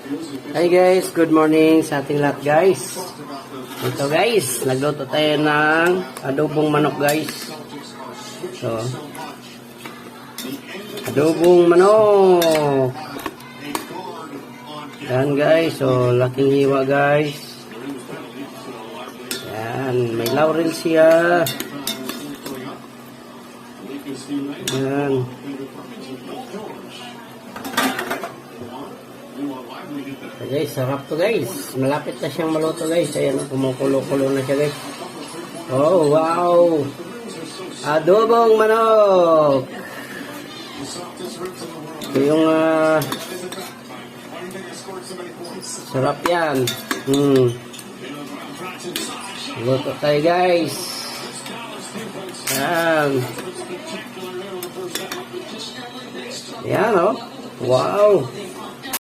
Hi guys, good morning sa ating lahat guys. Ito guys, nagluto tayo ng adobong manok guys. So, adobong manok. Yan guys, so laking hiwa guys. Yan, may laurel siya. Yan. Guys, sarap to guys. Malapit na siyang maluto guys. Ayan, kumukulo-kulo na siya guys. Oh, wow! Adobong manok! Ito yung sarap yan. Luto tayo guys. Yan. Yan oh. Wow!